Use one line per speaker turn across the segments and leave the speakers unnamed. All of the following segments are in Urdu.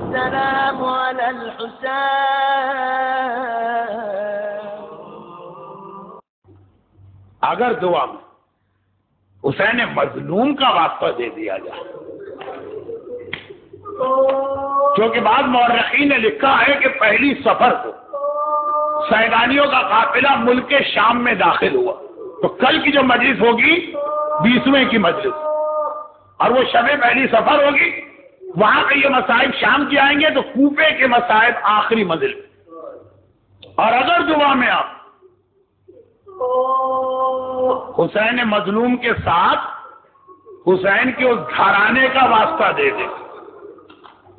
السلام على الحسين.
اگر دعا میں حسین مظلوم کا واسطہ دے دیا جائے، کیونکہ بعض مورخین نے لکھا ہے کہ پہلی سفر کو سیدانیوں کا قافلہ ملک شام میں داخل ہوا، تو کل کی جو مجلس ہوگی 20ویں کی مجلس، اور وہ شب پہلی سفر ہوگی، وہاں پہ یہ مصائب شام کی آئیں گے، تو کوفے کے مصائب آخری منزل میں. اور اگر دعا میں آپ حسین مظلوم کے ساتھ حسین کے اس گھرانے کا واسطہ دے دیں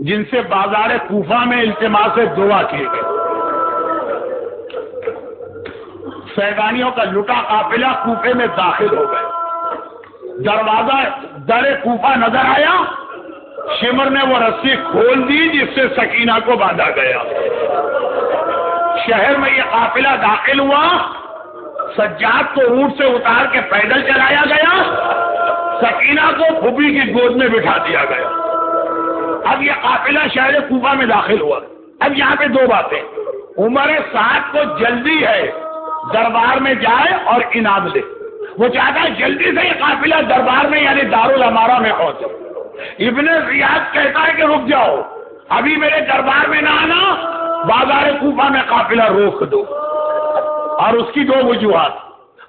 جن سے بازار کوفہ میں التماس دعا کیے گئے، سیدانیوں کا لٹا قافلہ کوفے میں داخل ہو گئے، دروازہ در کوفہ نظر آیا، شمر نے وہ رسی کھول دی جس سے سکینہ کو باندھا گیا. شہر میں یہ قافلہ داخل ہوا، سجاد کو اونٹ سے اتار کے پیدل چلایا گیا، سکینہ کو پھوپھی کی گود میں بٹھا دیا گیا. اب یہ قافلہ شہر کوفہ میں داخل ہوا. اب یہاں پہ دو باتیں، عمر سعد کو جلدی ہے دربار میں جائے اور انعام لے، وہ چاہتا ہے جلدی سے یہ قافلہ دربار میں یعنی دارالامارہ میں پہنچے. ابن زیاد کہتا ہے کہ رک جاؤ، ابھی میرے دربار میں نہ آنا، بازار کوفہ میں قافلہ روک دو. اور اس کی دو وجوہات،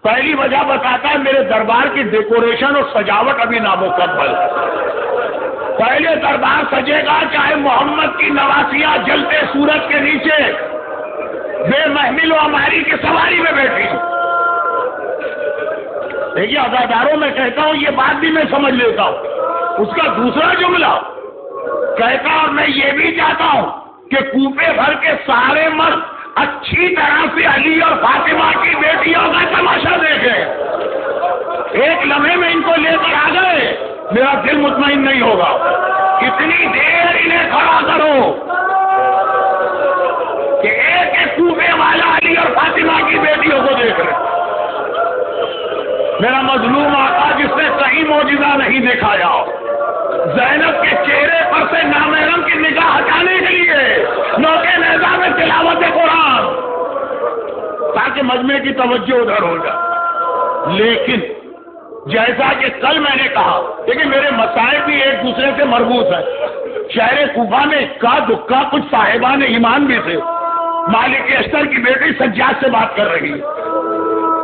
پہلی وجہ بتاتا ہے میرے دربار کی ڈیکوریشن اور سجاوٹ ابھی نامکمل ہے، پہلے دربار سجے گا چاہے محمد کی نواسیاں جلتے سورج کے نیچے بے محمل و ہماری کی سواری میں بیٹھی. دیکھیے عزاداروں میں کہتا ہوں، یہ بات بھی میں سمجھ لیتا ہوں. اس کا دوسرا جملہ کہتا اور میں یہ بھی چاہتا ہوں کہ کوفے بھر کے سارے مرد اچھی طرح سے علی اور فاطمہ کی بیٹیوں کا تماشا دیکھیں. ایک لمحے میں ان کو لے کر آ گئے، میرا دل مطمئن نہیں ہوگا. اتنی دیر انہیں کھڑا کرو کہ ایک ایک کوفے والا علی اور فاطمہ کی بیٹیوں کو دیکھ رہے. میرا مظلوم آقا جس نے کہیں معجزہ نہیں دکھایا، زینب کے چہرے پر سے نامحرم کی نگاہ ہٹانے کے لیے نوکے نیزہ میں تلاوت قرآن تاکہ مجمع کی توجہ ادھر ہو جائے. لیکن جیسا کہ کل میں نے کہا، لیکن میرے مسائل بھی ایک دوسرے سے مربوط ہیں. شہر کوفہ میں اکا دکا کچھ صاحبان ایمان بھی تھے. مالک اشتر کی بیٹی سجاد سے بات کر رہی ہے،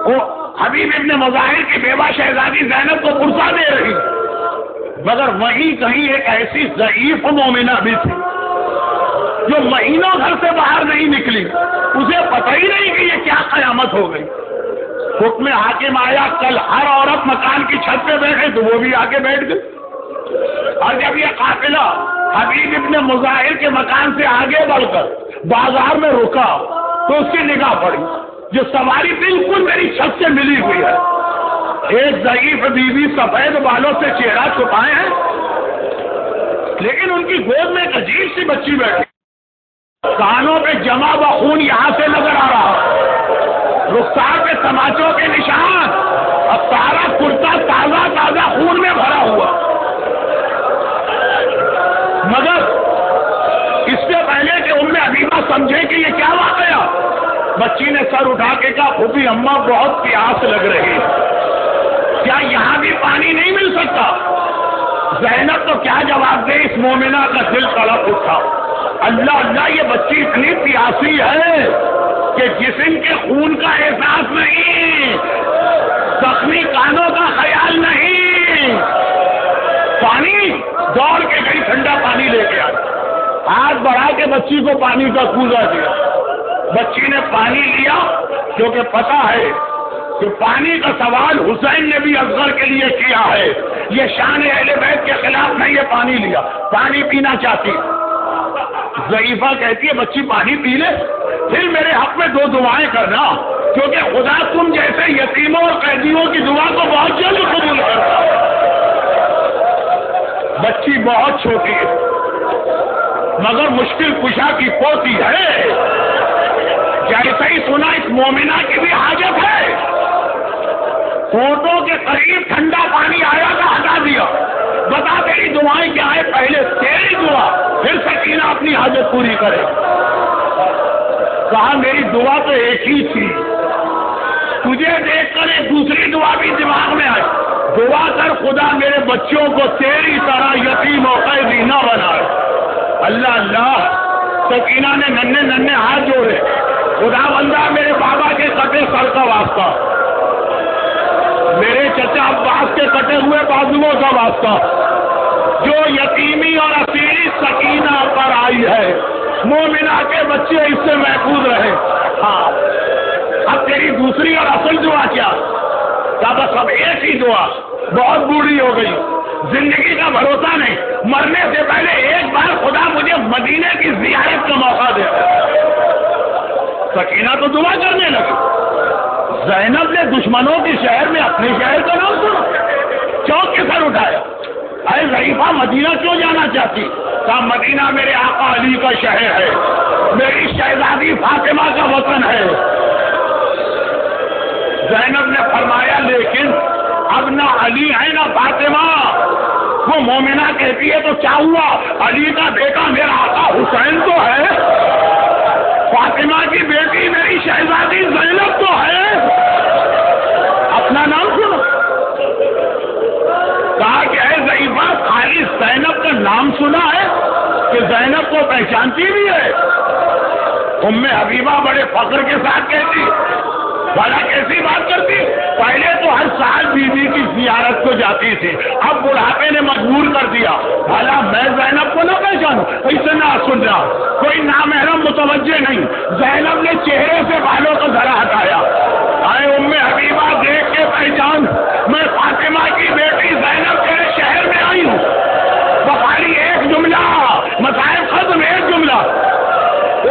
وہ حبیب ابن مظاہر کی بیوہ شہزادی زینب کو پرسا دے رہی، مگر وہیں کہیں ایک ایسی ضعیف مومنہ بھی تھی جو مہینوں گھر سے باہر نہیں نکلی، اسے پتہ ہی نہیں کہ یہ کیا قیامت ہو گئی. حکم حاکم آیا کل ہر عورت مکان کی چھت پہ بیٹھے تو وہ بھی آ کے بیٹھ گئی. اور جب یہ قافلہ حبیب ابن مظاہر کے مکان سے آگے بڑھ کر بازار میں رکا تو اس کی نگاہ پڑی، جو سواری بالکل میری چھت سے ملی ہوئی ہے. ایک ضعیف بیوی سفید بالوں سے چہرہ چھپائے ہیں، لیکن ان کی گود میں ایک عجیب سی بچی بیٹھی، کانوں پہ جمع و خون یہاں سے نظر آ رہا، رخسار پہ تماچوں کے نشان، اور سارا کرتا تازہ تازہ خون میں بھرا ہوا. مگر اس سے پہلے کہ ام حبیبہ سمجھے کہ یہ کیا واقعہ، بچی نے سر اٹھا کے کہا پھوپھی اماں بہت پیاس لگ رہی ہے، کیا یہاں بھی پانی نہیں مل سکتا؟ زینب تو کیا جواب دے، اس مومنہ کا دل تڑپ اٹھا. اللہ اللہ، یہ بچی اتنی پیاسی ہے کہ جسم کے خون کا احساس نہیں، زخمی کانوں کا خیال نہیں. پانی دوڑ کے گئی، ٹھنڈا پانی لے کے آئی، ہاتھ بڑھا کے بچی کو پانی کا کوزہ دیا. بچی نے پانی لیا، کیونکہ پتا ہے کہ پانی کا سوال حسین نے بھی اصغر کے لیے کیا ہے. یہ شان اہل بیت کے خلاف نہیں، یہ پانی لیا، پانی پینا چاہتی. ضعیفہ کہتی ہے بچی پانی پی لے، پھر میرے حق میں دو دعائیں کرنا، کیونکہ خدا تم جیسے یتیموں اور قیدیوں کی دعا کو بہت جلد قبول کرتا. بچی بہت چھوٹی ہے مگر مشکل کشا کی پوتی ہے. جیسے ہی سنا اس مومنہ کی بھی حاجت ہے، فوٹو کے قریب ٹھنڈا پانی آیا تھا، ہٹا دیا. بتا تیری دعائیں کیا ہے؟ پہلے تیری دعا، پھر سکینہ اپنی پوری کرے. کہا میری دعا تو ایک ہی تھی, تجھے دیکھ کر ایک دوسری دعا بھی دماغ میں آئی, دعا کر خدا میرے بچوں کو تیری طرح یتیم و قیدی نہ بنائے. اللہ اللہ. سکینہ نے ننھے ننھے ہاتھ جوڑے, خدا بندہ میرے بابا کے کٹے سر کا واسطہ, میرے چچا عباس کے کٹے ہوئے بازوؤں کا واسطہ, جو یتیمی اور اسیری سکینہ پر آئی ہے, مومنہ کے بچے اس سے محفوظ رہے. ہاں اب تیری دوسری اور اصل دعا کیا؟ کیا بس اب ایک ہی دعا, بہت بوڑھی ہو گئی, زندگی کا بھروسہ نہیں, مرنے سے پہلے ایک بار خدا مجھے مدینے کی زیارت کا موقع دے. سکینہ تو دعا کرنے لگی. زینب نے دشمنوں کے شہر میں اپنے شہر کا نام سنا, چونک کے سر اٹھایا, اے ضعیفہ مدینہ کیوں جانا چاہتی؟ کہا مدینہ میرے آقا علی کا شہر ہے, میری شہزادی فاطمہ کا وطن ہے. زینب نے فرمایا لیکن اب نہ علی ہے نہ فاطمہ. وہ مومنہ کہتی ہے تو کیا ہوا, علی کا بیٹا میرا آقا حسین تو ہے, فاطمہ کی بیٹی میری شہزادی زینب تو ہے, اپنا نام سنو. کہا کہ اے ضعیفہ خالی زینب کا نام سنا ہے کہ زینب کو پہچانتی بھی ہے؟ ام حبیبہ بڑے فخر کے ساتھ کہتی, بھلا کیسی بات کرتی, پہلے تو ہر سال بیوی کی زیارت کو جاتی تھی, اب بڑھاپے نے مجبور کر دیا, بھلا میں زینب کو نہ پہچانوں؟ اسے نہ سن رہا, کوئی نامحرم متوجہ نہیں. زینب نے چہرے سے بالوں کو ذرا ہٹایا, اے ام حبیبہ دیکھ کے پہچان, میں فاطمہ کی بیٹی زینب تیرے شہر میں آئی ہوں. بخاری ایک جملہ, مصائب ختم, ایک جملہ.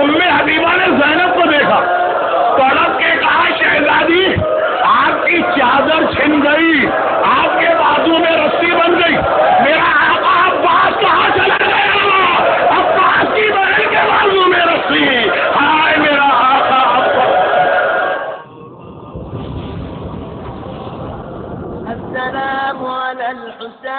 ام حبیبہ نے زینب کو دیکھا, تڑپ کے کہا شہزادی آپ کی چادر چھن گئی, آپ کے بازو میں رسی بن گئی, میرا آقا عباس کہاں چلا گیا؟ عباس کی بہن کے بازو میں رسی, ہائے میرا آقا عباس.
السلام علی الحسین